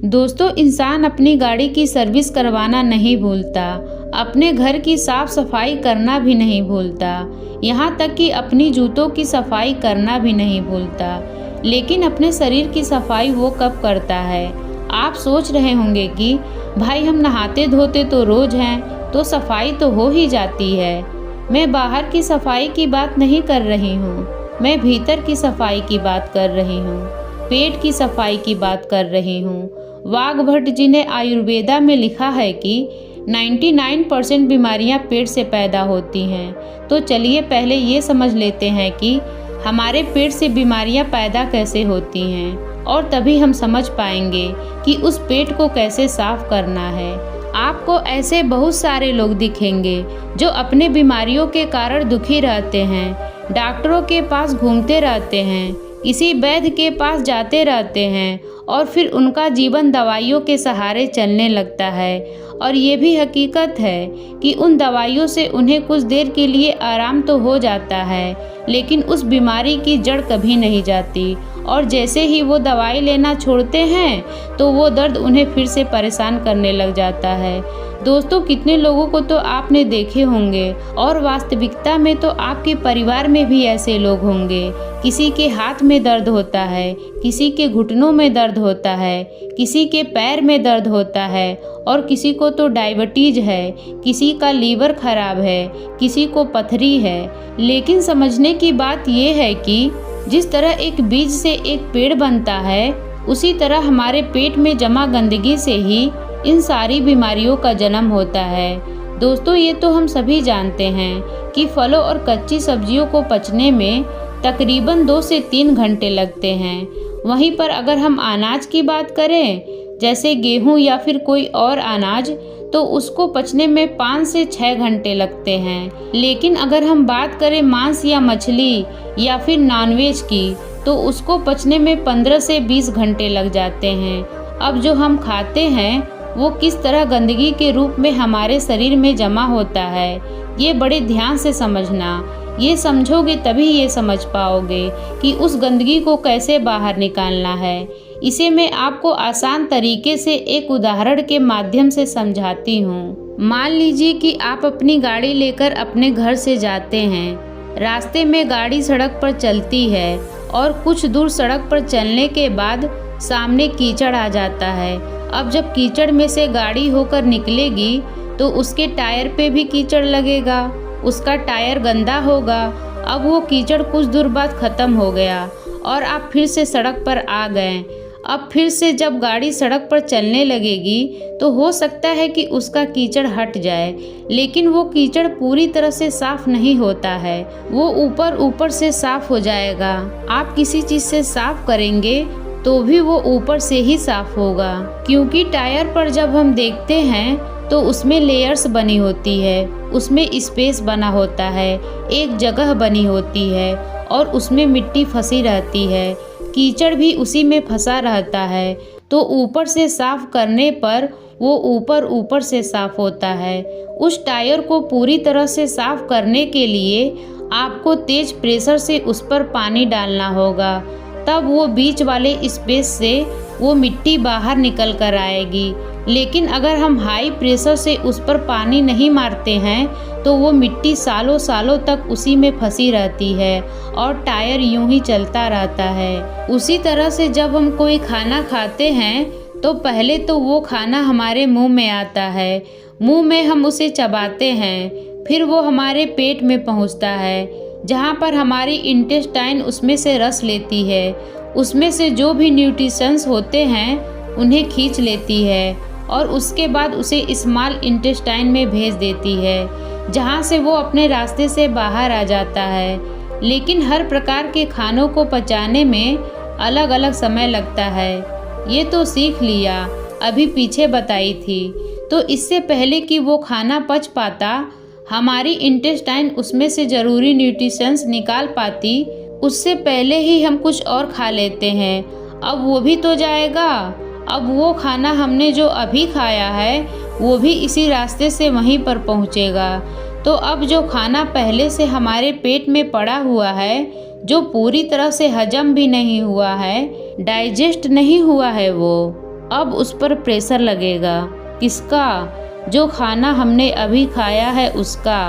दोस्तों, इंसान अपनी गाड़ी की सर्विस करवाना नहीं भूलता, अपने घर की साफ सफाई करना भी नहीं भूलता, यहाँ तक कि अपनी जूतों की सफाई करना भी नहीं भूलता। लेकिन अपने शरीर की सफाई वो कब करता है? आप सोच रहे होंगे कि भाई हम नहाते धोते तो रोज हैं, तो सफाई तो हो ही जाती है। मैं बाहर की सफाई की बात नहीं कर रही हूँ, मैं भीतर की सफाई की बात कर रही हूँ, पेट की सफाई की बात कर रही हूँ। वाघभट्ट जी ने आयुर्वेदा में लिखा है कि 99% बीमारियां पेट से पैदा होती हैं। तो चलिए पहले ये समझ लेते हैं कि हमारे पेट से बीमारियां पैदा कैसे होती हैं, और तभी हम समझ पाएंगे कि उस पेट को कैसे साफ करना है। आपको ऐसे बहुत सारे लोग दिखेंगे जो अपने बीमारियों के कारण दुखी रहते हैं, डॉक्टरों के पास घूमते रहते हैं, किसी वैद्य के पास जाते रहते हैं, और फिर उनका जीवन दवाइयों के सहारे चलने लगता है। और ये भी हकीकत है कि उन दवाइयों से उन्हें कुछ देर के लिए आराम तो हो जाता है, लेकिन उस बीमारी की जड़ कभी नहीं जाती। और जैसे ही वो दवाई लेना छोड़ते हैं तो वो दर्द उन्हें फिर से परेशान करने लग जाता है। दोस्तों, कितने लोगों को तो आपने देखे होंगे, और वास्तविकता में तो आपके परिवार में भी ऐसे लोग होंगे। किसी के हाथ में दर्द होता है, किसी के घुटनों में दर्द होता है, किसी के पैर में दर्द होता है, और किसी को तो डायबिटीज है, किसी का लीवर खराब है, किसी को पथरी है। लेकिन समझने की बात यह है कि जिस तरह एक बीज से एक पेड़ बनता है, उसी तरह हमारे पेट में जमा गंदगी से ही इन सारी बीमारियों का जन्म होता है। दोस्तों, ये तो हम सभी जानते हैं कि फलों और कच्ची सब्जियों को पचने में तकरीबन 2 से 3 घंटे लगते हैं। वहीं पर अगर हम अनाज की बात करें, जैसे गेहूं या फिर कोई और अनाज, तो उसको पचने में 5 से 6 घंटे लगते हैं। लेकिन अगर हम बात करें मांस या मछली या फिर नॉनवेज की, तो उसको पचने में 15 से 20 घंटे लग जाते हैं। अब जो हम खाते हैं वो किस तरह गंदगी के रूप में हमारे शरीर में जमा होता है, ये बड़े ध्यान से समझना। ये समझोगे तभी ये समझ पाओगे कि उस गंदगी को कैसे बाहर निकालना है। इसे मैं आपको आसान तरीके से एक उदाहरण के माध्यम से समझाती हूँ। मान लीजिए कि आप अपनी गाड़ी लेकर अपने घर से जाते हैं। रास्ते में गाड़ी सड़क पर चलती है, और कुछ दूर सड़क पर चलने के बाद सामने कीचड़ आ जाता है। अब जब कीचड़ में से गाड़ी होकर निकलेगी तो उसके टायर पे भी कीचड़ लगेगा, उसका टायर गंदा होगा। अब वो कीचड़ कुछ दूर बाद ख़त्म हो गया और आप फिर से सड़क पर आ गए। अब फिर से जब गाड़ी सड़क पर चलने लगेगी तो हो सकता है कि उसका कीचड़ हट जाए, लेकिन वो कीचड़ पूरी तरह से साफ नहीं होता है, वो ऊपर ऊपर से साफ हो जाएगा। आप किसी चीज़ से साफ करेंगे तो भी वो ऊपर से ही साफ होगा, क्योंकि टायर पर जब हम देखते हैं तो उसमें लेयर्स बनी होती है, उसमें स्पेस बना होता है, एक जगह बनी होती है, और उसमें मिट्टी फंसी रहती है, कीचड़ भी उसी में फंसा रहता है। तो ऊपर से साफ करने पर वो ऊपर ऊपर से साफ होता है। उस टायर को पूरी तरह से साफ करने के लिए आपको तेज प्रेशर से उस पर पानी डालना होगा, तब वो बीच वाले स्पेस से वो मिट्टी बाहर निकल कर आएगी। लेकिन अगर हम हाई प्रेशर से उस पर पानी नहीं मारते हैं तो वो मिट्टी सालों सालों तक उसी में फंसी रहती है और टायर यूं ही चलता रहता है। उसी तरह से जब हम कोई खाना खाते हैं तो पहले तो वो खाना हमारे मुंह में आता है, मुंह में हम उसे चबाते हैं, फिर वो हमारे पेट में पहुंचता है, जहाँ पर हमारी इंटेस्टाइन उसमें से रस लेती है, उसमें से जो भी न्यूट्रिशंस होते हैं उन्हें खींच लेती है, और उसके बाद उसे स्मॉल इंटेस्टाइन में भेज देती है, जहाँ से वो अपने रास्ते से बाहर आ जाता है। लेकिन हर प्रकार के खानों को पचाने में अलग अलग समय लगता है, ये तो सीख लिया, अभी पीछे बताई थी। तो इससे पहले कि वो खाना पच पाता, हमारी इंटेस्टाइन उसमें से ज़रूरी न्यूट्रिशंस निकाल पाती, उससे पहले ही हम कुछ और खा लेते हैं। अब वो भी तो जाएगा, अब वो खाना हमने जो अभी खाया है वो भी इसी रास्ते से वहीं पर पहुंचेगा। तो अब जो खाना पहले से हमारे पेट में पड़ा हुआ है, जो पूरी तरह से हजम भी नहीं हुआ है, डाइजेस्ट नहीं हुआ है, अब उस पर प्रेशर लगेगा। किसका? जो खाना हमने अभी खाया है उसका,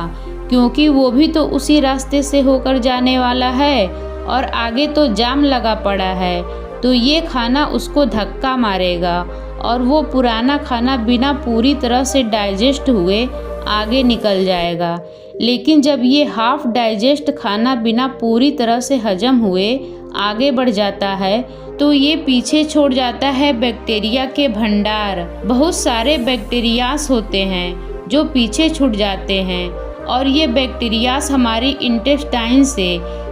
क्योंकि वो भी तो उसी रास्ते से होकर जाने वाला है और आगे तो जाम लगा पड़ा है, तो ये खाना उसको धक्का मारेगा और वो पुराना खाना बिना पूरी तरह से डाइजेस्ट हुए आगे निकल जाएगा। लेकिन जब ये हाफ डाइजेस्ट खाना बिना पूरी तरह से हजम हुए आगे बढ़ जाता है तो ये पीछे छोड़ जाता है बैक्टीरिया के भंडार। बहुत सारे बैक्टीरियास होते हैं जो पीछे छूट जाते हैं और ये बैक्टीरियास हमारी इंटेस्टाइन से,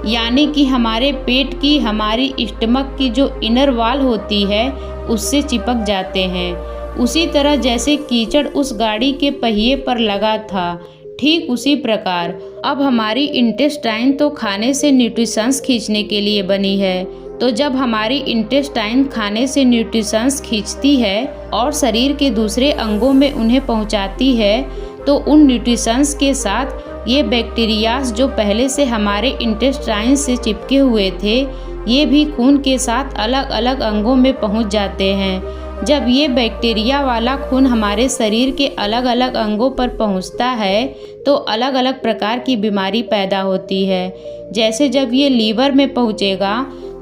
यानी कि हमारे पेट की, हमारी स्टमक की जो इनर वॉल होती है उससे चिपक जाते हैं। उसी तरह जैसे कीचड़ उस गाड़ी के पहिए पर लगा था, ठीक उसी प्रकार अब हमारी इंटेस्टाइन तो खाने से न्यूट्रिशंस खींचने के लिए बनी है। तो जब हमारी इंटेस्टाइन खाने से न्यूट्रिशंस खींचती है और शरीर के दूसरे अंगों में उन्हें पहुंचाती है, तो उन न्यूट्रिशंस के साथ ये बैक्टीरियाज जो पहले से हमारे इंटेस्टाइन से चिपके हुए थे, ये भी खून के साथ अलग अलग अंगों में पहुंच जाते हैं। जब ये बैक्टीरिया वाला खून हमारे शरीर के अलग अलग अंगों पर पहुंचता है तो अलग अलग प्रकार की बीमारी पैदा होती है। जैसे जब ये लीवर में पहुंचेगा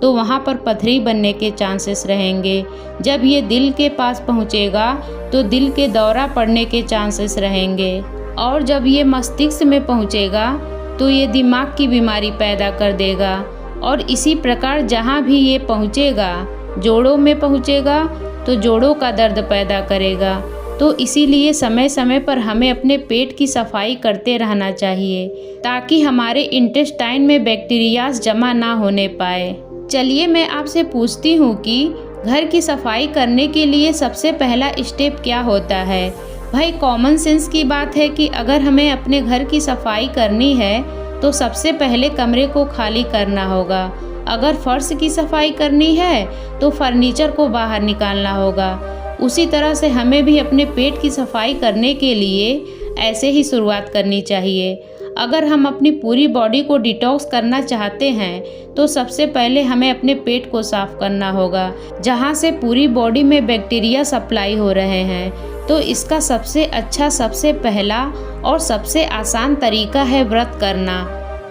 तो वहाँ पर पथरी बनने के चांसेस रहेंगे। जब ये दिल के पास पहुँचेगा तो दिल के दौरा पड़ने के चांसेस रहेंगे। और जब ये मस्तिष्क में पहुँचेगा तो ये दिमाग की बीमारी पैदा कर देगा। और इसी प्रकार जहाँ भी ये पहुँचेगा, जोड़ों में पहुँचेगा तो जोड़ों का दर्द पैदा करेगा। तो इसीलिए समय समय पर हमें अपने पेट की सफाई करते रहना चाहिए ताकि हमारे इंटेस्टाइन में बैक्टीरियाज जमा ना होने पाए। चलिए मैं आपसे पूछती हूँ कि घर की सफाई करने के लिए सबसे पहला स्टेप क्या होता है? भाई कॉमन सेंस की बात है कि अगर हमें अपने घर की सफाई करनी है तो सबसे पहले कमरे को खाली करना होगा। अगर फर्श की सफाई करनी है तो फर्नीचर को बाहर निकालना होगा। उसी तरह से हमें भी अपने पेट की सफाई करने के लिए ऐसे ही शुरुआत करनी चाहिए। अगर हम अपनी पूरी बॉडी को डिटॉक्स करना चाहते हैं तो सबसे पहले हमें अपने पेट को साफ करना होगा, जहां से पूरी बॉडी में बैक्टीरिया सप्लाई हो रहे हैं। तो इसका सबसे अच्छा, सबसे पहला और सबसे आसान तरीका है व्रत करना।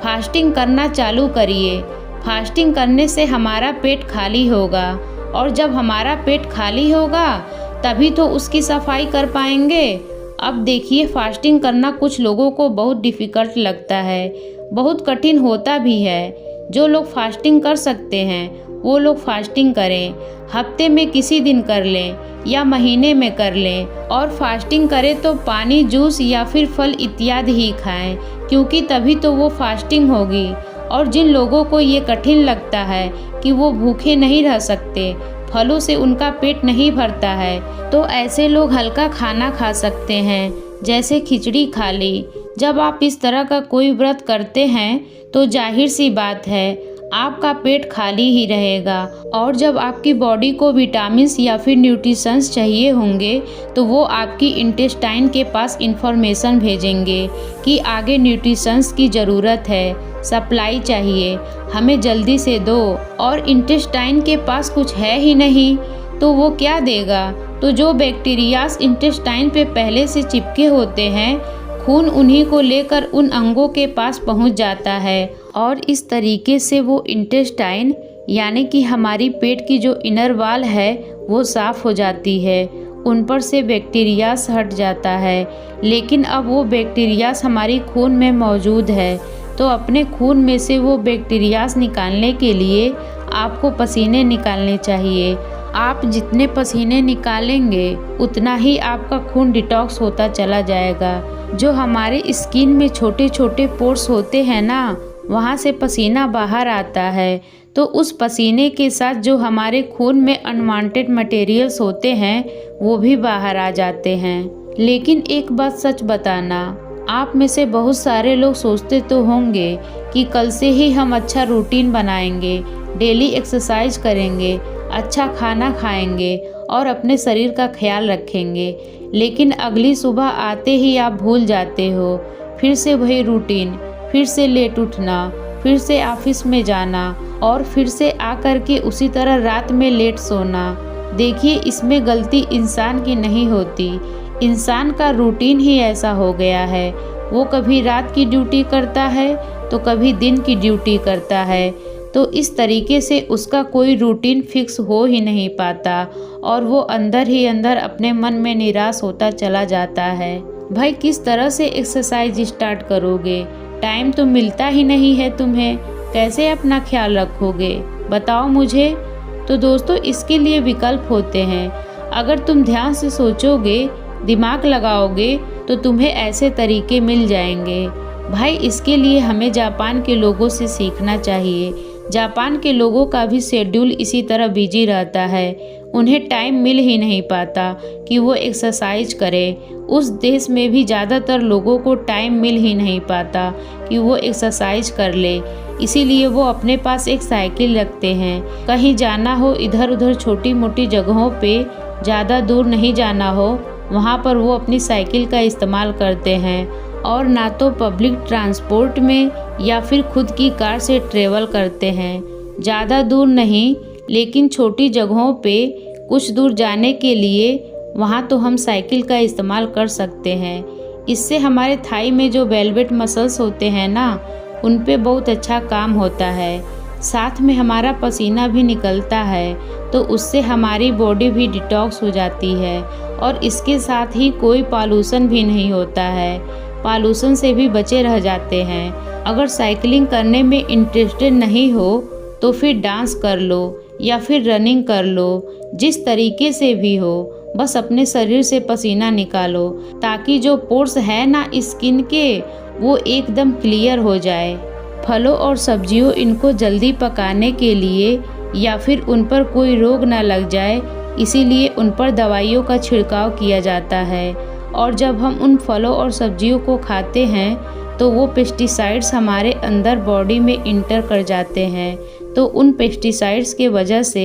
फास्टिंग करना चालू करिए। फास्टिंग करने से हमारा पेट खाली होगा और जब हमारा पेट खाली होगा तभी तो उसकी सफाई कर पाएंगे। अब देखिए, फास्टिंग करना कुछ लोगों को बहुत डिफ़िकल्ट लगता है, बहुत कठिन होता भी है। जो लोग फास्टिंग कर सकते हैं वो लोग फास्टिंग करें। हफ्ते में किसी दिन कर लें या महीने में कर लें। और फास्टिंग करें तो पानी, जूस या फिर फल इत्यादि ही खाएं, क्योंकि तभी तो वो फास्टिंग होगी। और जिन लोगों को ये कठिन लगता है कि वो भूखे नहीं रह सकते, फलों से उनका पेट नहीं भरता है, तो ऐसे लोग हल्का खाना खा सकते हैं, जैसे खिचड़ी खा ली। जब आप इस तरह का कोई व्रत करते हैं तो जाहिर सी बात है आपका पेट खाली ही रहेगा। और जब आपकी बॉडी को विटामिन्स या फिर न्यूट्रिशंस चाहिए होंगे तो वो आपकी इंटेस्टाइन के पास इंफॉर्मेशन भेजेंगे कि आगे न्यूट्रिशंस की ज़रूरत है, सप्लाई चाहिए, हमें जल्दी से दो। और इंटेस्टाइन के पास कुछ है ही नहीं तो वो क्या देगा? तो जो बैक्टीरियाज इंटेस्टाइन पे पहले से चिपके होते हैं, खून उन्हीं को लेकर उन अंगों के पास पहुंच जाता है और इस तरीके से वो इंटेस्टाइन, यानी कि हमारी पेट की जो इनर वॉल है वो साफ़ हो जाती है, उन पर से बैक्टीरियाज हट जाता है। लेकिन अब वो बैक्टीरियाज हमारी खून में मौजूद है, तो अपने खून में से वो बैक्टीरियाज निकालने के लिए आपको पसीने निकालने चाहिए। आप जितने पसीने निकालेंगे उतना ही आपका खून डिटॉक्स होता चला जाएगा। जो हमारे स्किन में छोटे छोटे पोर्स होते हैं ना, वहाँ से पसीना बाहर आता है, तो उस पसीने के साथ जो हमारे खून में अनवांटेड मटेरियल्स होते हैं वो भी बाहर आ जाते हैं। लेकिन एक बात सच बताना, आप में से बहुत सारे लोग सोचते तो होंगे कि कल से ही हम अच्छा रूटीन बनाएंगे, डेली एक्सरसाइज करेंगे, अच्छा खाना खाएंगे और अपने शरीर का ख्याल रखेंगे। लेकिन अगली सुबह आते ही आप भूल जाते हो, फिर से वही रूटीन, फिर से लेट उठना, फिर से ऑफिस में जाना और फिर से आकर के उसी तरह रात में लेट सोना। देखिए, इसमें गलती इंसान की नहीं होती, इंसान का रूटीन ही ऐसा हो गया है। वो कभी रात की ड्यूटी करता है तो कभी दिन की ड्यूटी करता है, तो इस तरीके से उसका कोई रूटीन फिक्स हो ही नहीं पाता और वो अंदर ही अंदर अपने मन में निराश होता चला जाता है। भाई, किस तरह से एक्सरसाइज स्टार्ट करोगे? टाइम तो मिलता ही नहीं है तुम्हें, कैसे अपना ख्याल रखोगे बताओ मुझे। तो दोस्तों, इसके लिए विकल्प होते हैं। अगर तुम ध्यान से सोचोगे, दिमाग लगाओगे, तो तुम्हें ऐसे तरीके मिल जाएंगे। भाई, इसके लिए हमें जापान के लोगों से सीखना चाहिए। जापान के लोगों का भी शेड्यूल इसी तरह बिजी रहता है, उन्हें टाइम मिल ही नहीं पाता कि वो एक्सरसाइज करें। उस देश में भी ज़्यादातर लोगों को टाइम मिल ही नहीं पाता कि वो एक्सरसाइज कर ले, इसीलिए वो अपने पास एक साइकिल रखते हैं। कहीं जाना हो, इधर उधर छोटी मोटी जगहों पे, ज़्यादा दूर नहीं जाना हो, वहाँ पर वो अपनी साइकिल का इस्तेमाल करते हैं और ना तो पब्लिक ट्रांसपोर्ट में या फिर खुद की कार से ट्रेवल करते हैं। ज़्यादा दूर नहीं, लेकिन छोटी जगहों पे कुछ दूर जाने के लिए वहाँ तो हम साइकिल का इस्तेमाल कर सकते हैं। इससे हमारे थाई में जो वेलवेट मसल्स होते हैं ना, उन पे बहुत अच्छा काम होता है। साथ में हमारा पसीना भी निकलता है, तो उससे हमारी बॉडी भी डिटॉक्स हो जाती है और इसके साथ ही कोई पॉल्यूशन भी नहीं होता है, पॉल्यूशन से भी बचे रह जाते हैं। अगर साइकिलिंग करने में इंटरेस्टेड नहीं हो तो फिर डांस कर लो या फिर रनिंग कर लो, जिस तरीके से भी हो, बस अपने शरीर से पसीना निकालो ताकि जो पोर्स है ना स्किन के, वो एकदम क्लियर हो जाए। फलों और सब्जियों, इनको जल्दी पकाने के लिए या फिर उन पर कोई रोग ना लग जाए, इसीलिए उन पर दवाइयों का छिड़काव किया जाता है। और जब हम उन फलों और सब्जियों को खाते हैं तो वो पेस्टिसाइड्स हमारे अंदर बॉडी में इंटर कर जाते हैं, तो उन पेस्टिसाइड्स के वजह से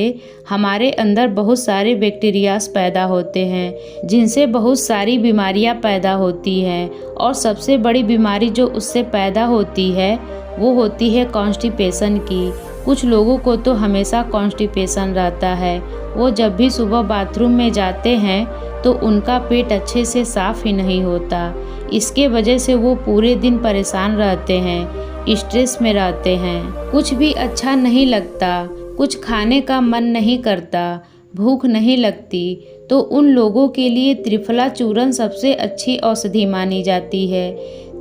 हमारे अंदर बहुत सारे बैक्टीरियाज पैदा होते हैं, जिनसे बहुत सारी बीमारियां पैदा होती हैं। और सबसे बड़ी बीमारी जो उससे पैदा होती है वो होती है कॉन्स्टिपेशन की। कुछ लोगों को तो हमेशा कॉन्स्टिपेशन रहता है, वो जब भी सुबह बाथरूम में जाते हैं तो उनका पेट अच्छे से साफ ही नहीं होता। इसके वजह से वो पूरे दिन परेशान रहते हैं, स्ट्रेस में रहते हैं, कुछ भी अच्छा नहीं लगता, कुछ खाने का मन नहीं करता, भूख नहीं लगती। तो उन लोगों के लिए त्रिफला चूर्ण सबसे अच्छी औषधि मानी जाती है।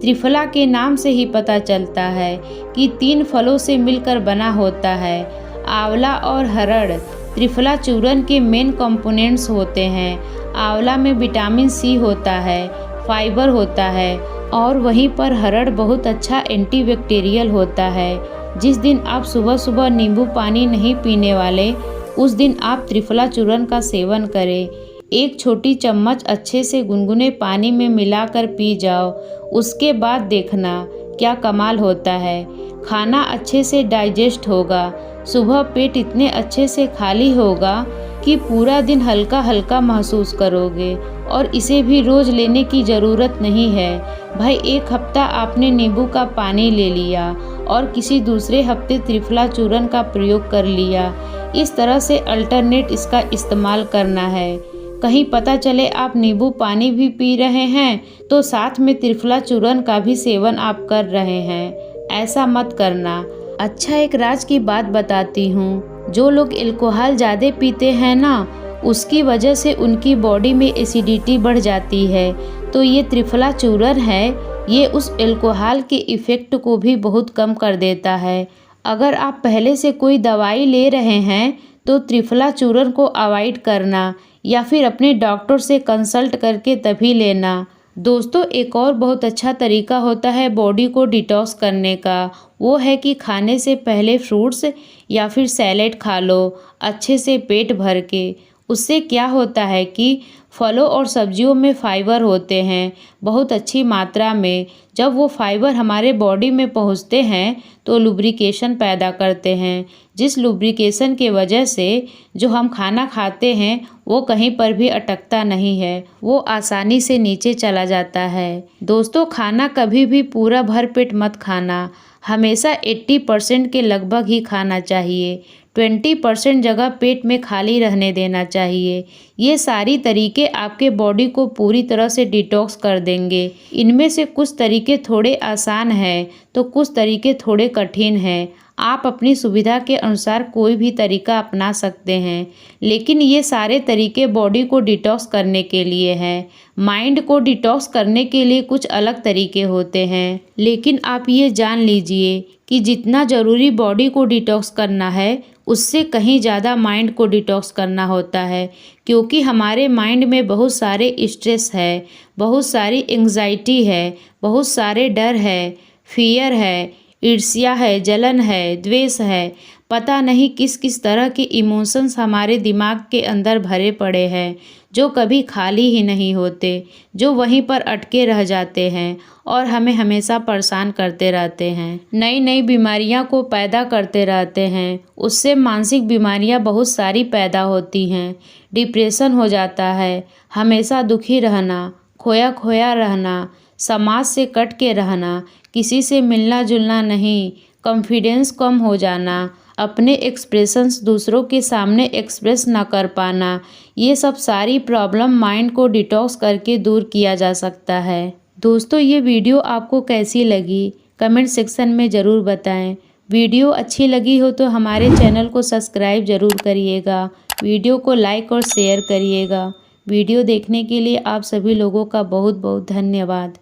त्रिफला के नाम से ही पता चलता है कि 3 फलों से मिलकर बना होता है। आंवला और हरड़ त्रिफला चूर्ण के मेन कंपोनेंट्स होते हैं। आंवला में विटामिन सी होता है, फाइबर होता है, और वहीं पर हरड़ बहुत अच्छा एंटीबैक्टीरियल होता है। जिस दिन आप सुबह सुबह नींबू पानी नहीं पीने वाले, उस दिन आप त्रिफला चूर्ण का सेवन करें। 1 छोटी चम्मच अच्छे से गुनगुने पानी में मिलाकर पी जाओ, उसके बाद देखना क्या कमाल होता है। खाना अच्छे से डाइजेस्ट होगा, सुबह पेट इतने अच्छे से खाली होगा कि पूरा दिन हल्का हल्का महसूस करोगे। और इसे भी रोज़ लेने की ज़रूरत नहीं है। भाई, 1 हफ्ता आपने नींबू का पानी ले लिया और किसी दूसरे हफ्ते त्रिफला चूर्ण का प्रयोग कर लिया। इस तरह से अल्टरनेट इसका इस्तेमाल करना है। कहीं पता चले आप नींबू पानी भी पी रहे हैं तो साथ में त्रिफला चूर्ण का भी सेवन आप कर रहे हैं, ऐसा मत करना। अच्छा, एक राज की बात बताती हूँ, जो लोग अल्कोहल ज़्यादा पीते हैं ना, उसकी वजह से उनकी बॉडी में एसिडिटी बढ़ जाती है। तो ये त्रिफला चूर्ण है, ये उस अल्कोहल के इफ़ेक्ट को भी बहुत कम कर देता है। अगर आप पहले से कोई दवाई ले रहे हैं तो त्रिफला चूर्ण को अवॉइड करना या फिर अपने डॉक्टर से कंसल्ट करके तभी लेना। दोस्तों, एक और बहुत अच्छा तरीका होता है बॉडी को डिटॉक्स करने का, वो है कि खाने से पहले फ्रूट्स या फिर सैलेड खा लो अच्छे से पेट भर के। उससे क्या होता है कि फलों और सब्जियों में फाइबर होते हैं बहुत अच्छी मात्रा में। जब वो फाइबर हमारे बॉडी में पहुंचते हैं तो लुब्रिकेशन पैदा करते हैं, जिस लुब्रिकेशन के वजह से जो हम खाना खाते हैं वो कहीं पर भी अटकता नहीं है, वो आसानी से नीचे चला जाता है। दोस्तों, खाना कभी भी पूरा भर पेट मत खाना, हमेशा 80% के लगभग ही खाना चाहिए। 20% जगह पेट में खाली रहने देना चाहिए। ये सारी तरीके आपके बॉडी को पूरी तरह से डिटॉक्स कर देंगे। इनमें से कुछ तरीके थोड़े आसान हैं तो कुछ तरीके थोड़े कठिन हैं। आप अपनी सुविधा के अनुसार कोई भी तरीका अपना सकते हैं, लेकिन ये सारे तरीके बॉडी को डिटॉक्स करने के लिए हैं। माइंड को डिटॉक्स करने के लिए कुछ अलग तरीके होते हैं, लेकिन आप ये जान लीजिए कि जितना ज़रूरी बॉडी को डिटॉक्स करना है उससे कहीं ज़्यादा माइंड को डिटॉक्स करना होता है, क्योंकि हमारे माइंड में बहुत सारे स्ट्रेस है, बहुत सारी एंग्जाइटी है, बहुत सारे डर है, फियर है, ईर्ष्या है, जलन है, द्वेष है, पता नहीं किस किस तरह के इमोशंस हमारे दिमाग के अंदर भरे पड़े हैं, जो कभी खाली ही नहीं होते, जो वहीं पर अटके रह जाते हैं और हमें हमेशा परेशान करते रहते हैं, नई नई बीमारियां को पैदा करते रहते हैं। उससे मानसिक बीमारियां बहुत सारी पैदा होती हैं। डिप्रेशन हो जाता है, हमेशा दुखी रहना, खोया खोया रहना, समाज से कट के रहना, किसी से मिलना जुलना नहीं, कॉन्फिडेंस कम हो जाना, अपने एक्सप्रेशंस दूसरों के सामने एक्सप्रेस ना कर पाना, ये सब सारी प्रॉब्लम माइंड को डिटॉक्स करके दूर किया जा सकता है। दोस्तों, ये वीडियो आपको कैसी लगी कमेंट सेक्शन में ज़रूर बताएं। वीडियो अच्छी लगी हो तो हमारे चैनल को सब्सक्राइब ज़रूर करिएगा, वीडियो को लाइक और शेयर करिएगा। वीडियो देखने के लिए आप सभी लोगों का बहुत बहुत धन्यवाद।